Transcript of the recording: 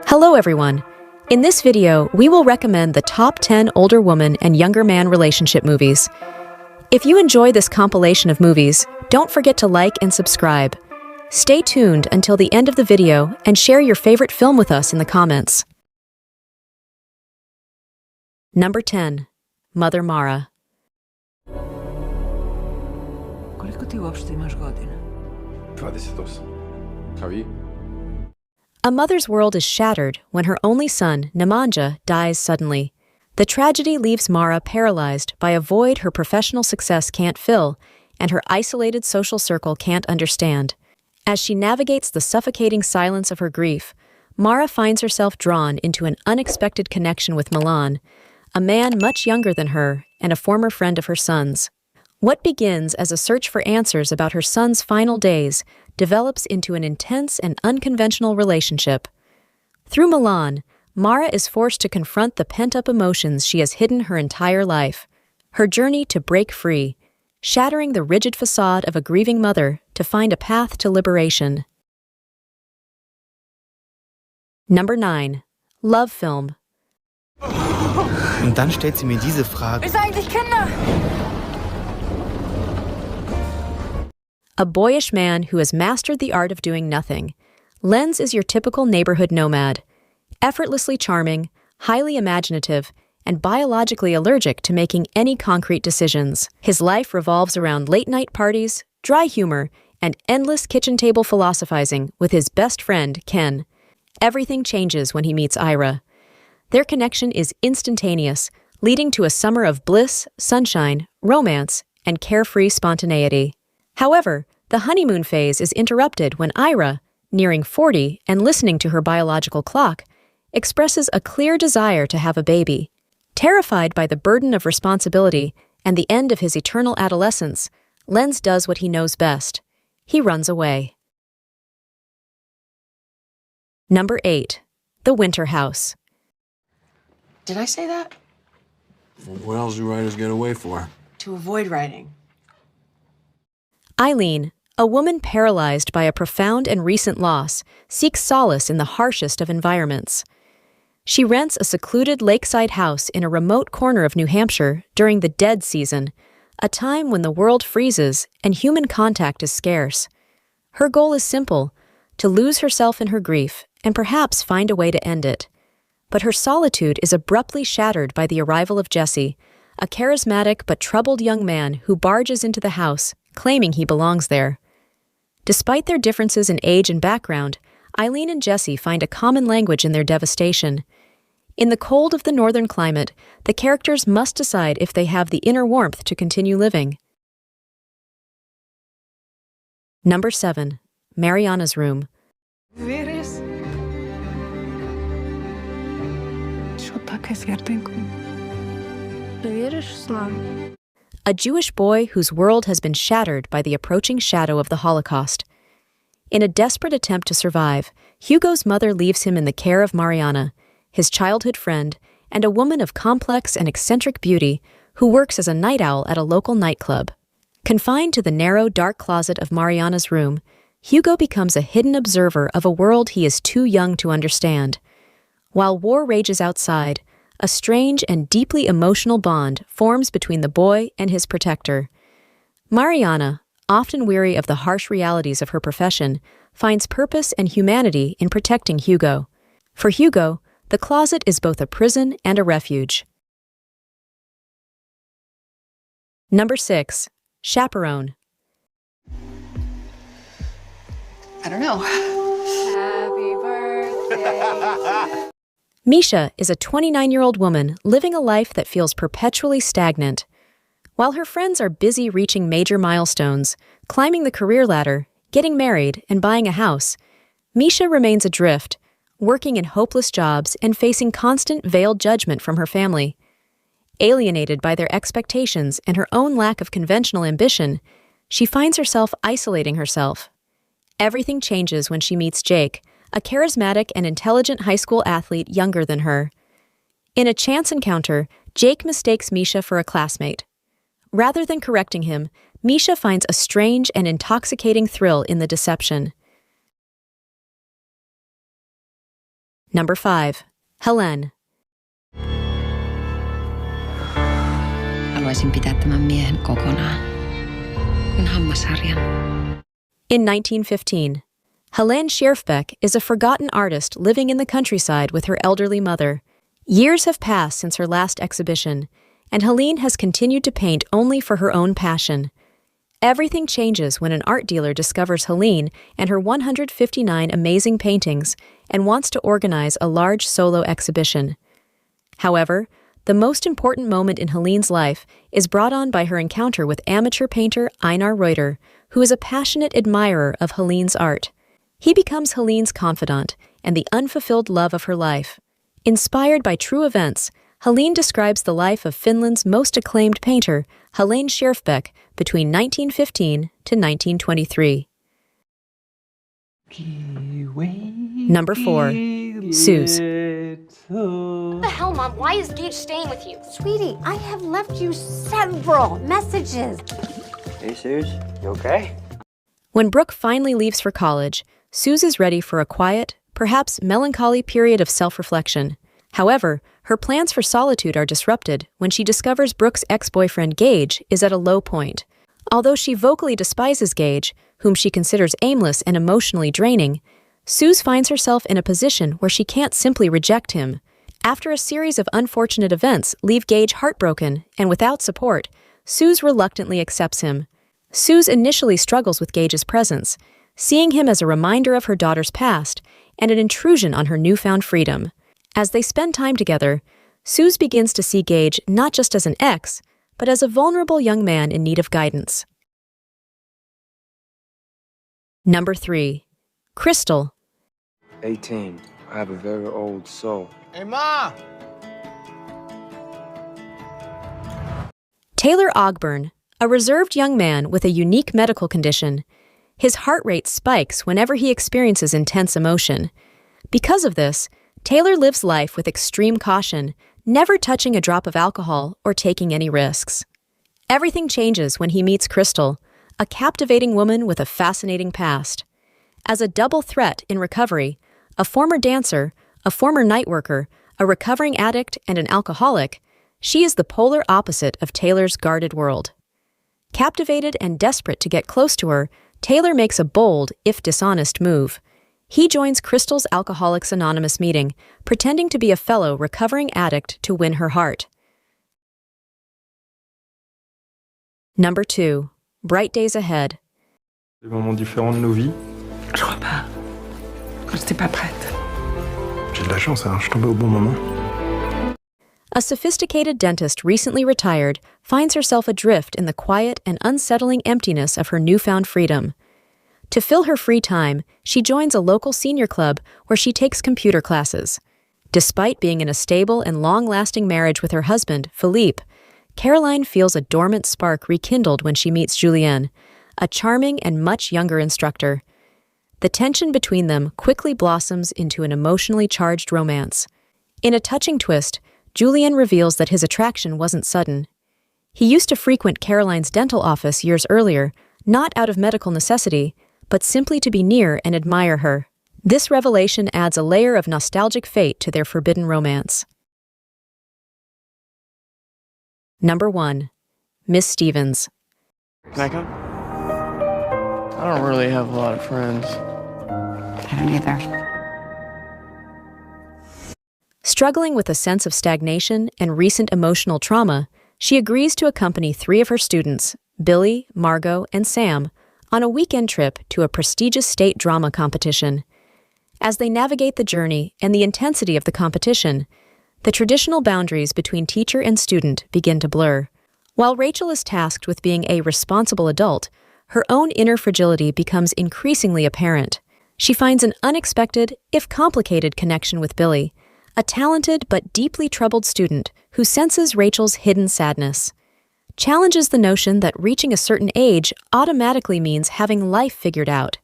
Hello everyone! In this video, we will recommend the top 10 older woman and younger man relationship movies. If you enjoy this compilation of movies, don't forget to like and subscribe. Stay tuned until the end of the video and share your favorite film with us in the comments. Number 10. Mother Mara. Koliko ti uopšte imaš godina? 28. Kao i? A mother's world is shattered when her only son, Nemanja, dies suddenly. The tragedy leaves Mara paralyzed by a void her professional success can't fill and her isolated social circle can't understand. As she navigates the suffocating silence of her grief, Mara finds herself drawn into an unexpected connection with Milan, a man much younger than her and a former friend of her son's. What begins as a search for answers about her son's final days develops into an intense and unconventional relationship. Through Milan, Mara is forced to confront the pent-up emotions she has hidden her entire life. Her journey to break free, shattering the rigid facade of a grieving mother to find a path to liberation. Number 9. Love Film. Und dann stellt sie mir diese Frage. Ist eigentlich Kinder? A boyish man who has mastered the art of doing nothing. Lenz is your typical neighborhood nomad, effortlessly charming, highly imaginative, and biologically allergic to making any concrete decisions. His life revolves around late-night parties, dry humor, and endless kitchen table philosophizing with his best friend, Ken. Everything changes when he meets Ira. Their connection is instantaneous, leading to a summer of bliss, sunshine, romance, and carefree spontaneity. However, the honeymoon phase is interrupted when Ira, nearing 40 and listening to her biological clock, expresses a clear desire to have a baby. Terrified by the burden of responsibility and the end of his eternal adolescence, Lenz does what he knows best. He runs away. Number 8. The Winter House. Did I say that? What else do writers get away for? To avoid writing. Eileen, a woman paralyzed by a profound and recent loss, seeks solace in the harshest of environments. She rents a secluded lakeside house in a remote corner of New Hampshire during the dead season, a time when the world freezes and human contact is scarce. Her goal is simple, to lose herself in her grief and perhaps find a way to end it. But her solitude is abruptly shattered by the arrival of Jesse, a charismatic but troubled young man who barges into the house, claiming he belongs there. Despite their differences in age and background, Eileen and Jesse find a common language in their devastation. In the cold of the northern climate, the characters must decide if they have the inner warmth to continue living. Number 7. Mariana's Room. Віриш? Що таке серденько? Віриш в славу? A Jewish boy whose world has been shattered by the approaching shadow of the Holocaust. In a desperate attempt to survive, Hugo's mother leaves him in the care of Mariana, his childhood friend, and a woman of complex and eccentric beauty who works as a night owl at a local nightclub. Confined to the narrow, dark closet of Mariana's room, Hugo becomes a hidden observer of a world he is too young to understand. While war rages outside, a strange and deeply emotional bond forms between the boy and his protector. Mariana, often weary of the harsh realities of her profession, finds purpose and humanity in protecting Hugo. For Hugo, the closet is both a prison and a refuge. Number 6. Chaperon. I don't know. Happy birthday. Misha is a 29-year-old woman living a life that feels perpetually stagnant. While her friends are busy reaching major milestones, climbing the career ladder, getting married, and buying a house, Misha remains adrift, working in hopeless jobs and facing constant veiled judgment from her family. Alienated by their expectations and her own lack of conventional ambition, she finds herself isolating herself. Everything changes when she meets Jake, a charismatic and intelligent high school athlete younger than her. In a chance encounter, Jake mistakes Misha for a classmate. Rather than correcting him, Misha finds a strange and intoxicating thrill in the deception. Number 5. Helen. Haluaisin pitää tämän miehen kokonaan, kun hammasharjan. In 1915, Helen Schierfbeck is a forgotten artist living in the countryside with her elderly mother. Years have passed since her last exhibition, and Helen has continued to paint only for her own passion. Everything changes when an art dealer discovers Helen and her 159 amazing paintings and wants to organize a large solo exhibition. However, the most important moment in Helen's life is brought on by her encounter with amateur painter Einar Reuter, who is a passionate admirer of Helen's art. He becomes Helen's confidant and the unfulfilled love of her life. Inspired by true events, Helen describes the life of Finland's most acclaimed painter, Helen Schierfbeck, between 1915 to 1923. Number 4. Suze. What the hell, Mom? Why is Gage staying with you? Sweetie, I have left you several messages. Hey, Suze, you okay? When Brooke finally leaves for college, Suze is ready for a quiet, perhaps melancholy period of self-reflection. However, her plans for solitude are disrupted when she discovers Brooke's ex-boyfriend Gage is at a low point. Although she vocally despises Gage, whom she considers aimless and emotionally draining, Suze finds herself in a position where she can't simply reject him. After a series of unfortunate events leave Gage heartbroken and without support, Suze reluctantly accepts him. Suze initially struggles with Gage's presence, seeing him as a reminder of her daughter's past and an intrusion on her newfound freedom. As they spend time together, Suze begins to see Gage not just as an ex, but as a vulnerable young man in need of guidance. Number 3. Crystal. 18. I have a very old soul. Hey, Ma! Taylor Ogburn, a reserved young man with a unique medical condition. His heart rate spikes whenever he experiences intense emotion. Because of this, Taylor lives life with extreme caution, never touching a drop of alcohol or taking any risks. Everything changes when he meets Crystal, a captivating woman with a fascinating past. As a double threat in recovery, a former dancer, a former night worker, a recovering addict, and an alcoholic, she is the polar opposite of Taylor's guarded world. Captivated and desperate to get close to her, Taylor makes a bold, if dishonest, move. He joins Crystal's Alcoholics Anonymous meeting, pretending to be a fellow recovering addict to win her heart. Number 2. Bright Days Ahead. Des moments différents de nos vies. Je crois pas. J'étais pas prête. J'ai de la chance, hein? Je suis tombé au bon moment. A sophisticated dentist recently retired finds herself adrift in the quiet and unsettling emptiness of her newfound freedom. To fill her free time, she joins a local senior club where she takes computer classes. Despite being in a stable and long-lasting marriage with her husband, Philippe, Caroline feels a dormant spark rekindled when she meets Julien, a charming and much younger instructor. The tension between them quickly blossoms into an emotionally charged romance. In a touching twist, Julien reveals that his attraction wasn't sudden. He used to frequent Caroline's dental office years earlier, not out of medical necessity, but simply to be near and admire her. This revelation adds a layer of nostalgic fate to their forbidden romance. Number 1. Miss Stevens. Can I come? I don't really have a lot of friends. I don't either. Struggling with a sense of stagnation and recent emotional trauma, she agrees to accompany 3 of her students, Billy, Margot, and Sam, on a weekend trip to a prestigious state drama competition. As they navigate the journey and the intensity of the competition, the traditional boundaries between teacher and student begin to blur. While Rachel is tasked with being a responsible adult, her own inner fragility becomes increasingly apparent. She finds an unexpected, if complicated, connection with Billy, a talented but deeply troubled student who senses Rachel's hidden sadness. Challenges the notion that reaching a certain age automatically means having life figured out.